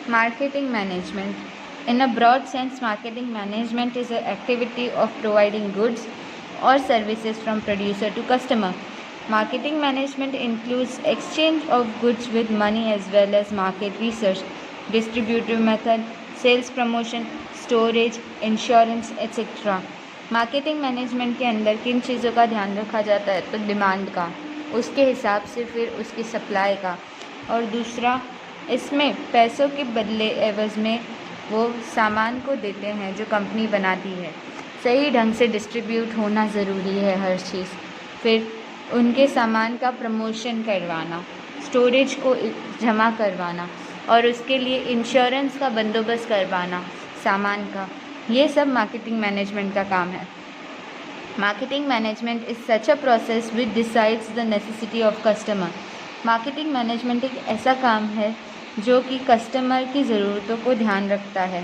Marketing management. In a broad sense, marketing management is an activity of providing goods or services from producer to customer. Marketing management includes exchange of goods with money as well as market research, distributive method, sales promotion, storage, insurance, etc. Marketing management के अंदर किन चीज़ों का ध्यान रखा जाता है? तो डिमांड का, उसके हिसाब से फिर उसकी सप्लाई का, और दूसरा इसमें पैसों के बदले एवज़ में वो सामान को देते हैं जो कंपनी बनाती है। सही ढंग से डिस्ट्रीब्यूट होना ज़रूरी है हर चीज़। फिर उनके सामान का प्रमोशन करवाना, स्टोरेज को जमा करवाना और उसके लिए इंश्योरेंस का बंदोबस्त करवाना सामान का, ये सब मार्केटिंग मैनेजमेंट का काम है। Marketing management is such a process which decides the necessity of customer. Marketing management एक ऐसा काम है जो कि कस्टमर की ज़रूरतों को ध्यान रखता है।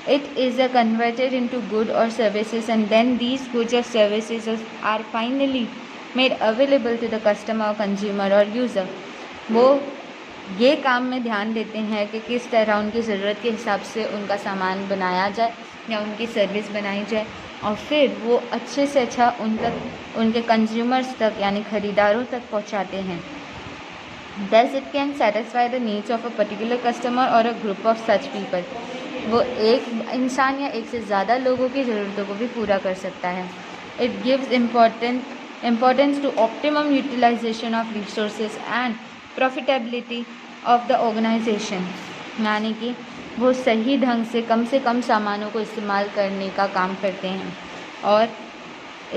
It is converted into good और services and then these goods और services are finally made available to the customer और कंज्यूमर और यूज़र। वो ये काम में ध्यान देते हैं कि किस तरह उनकी ज़रूरत के हिसाब से उनका सामान बनाया जाए या उनकी सर्विस बनाई जाए और फिर वो अच्छे से अच्छा उन तक उनके कंज्यूमर्स तक यानी ख़रीदारों तक पहुंचाते हैं। Thus it can satisfy the needs of a particular customer or a group of such people. वो एक इंसान या एक से ज़्यादा लोगों की ज़रूरतों को भी पूरा कर सकता है। It gives importance to optimum utilization of resources and profitability of the organization. यानी कि वो सही ढंग से कम सामानों को इस्तेमाल करने का काम करते हैं और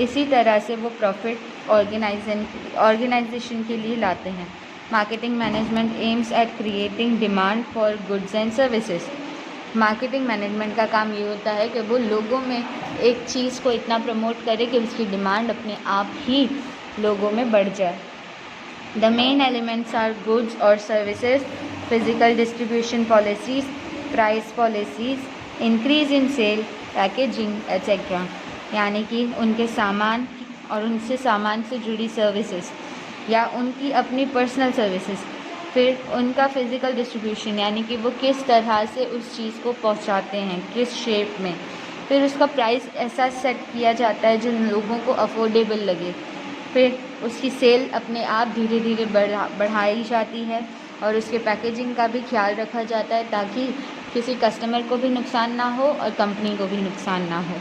इसी तरह से वो प्रॉफिट ऑर्गेनाइजेशन के लिए लाते हैं। Marketing management aims at creating demand for goods and services. Marketing management का काम ये होता है कि वो लोगों में एक चीज़ को इतना प्रमोट करे कि उसकी डिमांड अपने आप ही लोगों में बढ़ जाए। The main elements are goods और services, physical distribution policies, price policies, increase in sale, packaging etcetera. यानी कि उनके सामान और उनसे सामान से जुड़ी सर्विसेज या उनकी अपनी पर्सनल सर्विसेज, फिर उनका फ़िज़िकल डिस्ट्रीब्यूशन यानी कि वो किस तरह से उस चीज़ को पहुंचाते हैं, किस शेप में, फिर उसका प्राइस ऐसा सेट किया जाता है जो लोगों को अफोर्डेबल लगे, फिर उसकी सेल अपने आप धीरे धीरे बढ़ाई जाती है और उसके पैकेजिंग का भी ख्याल रखा जाता है ताकि किसी कस्टमर को भी नुकसान ना हो और कंपनी को भी नुकसान ना हो।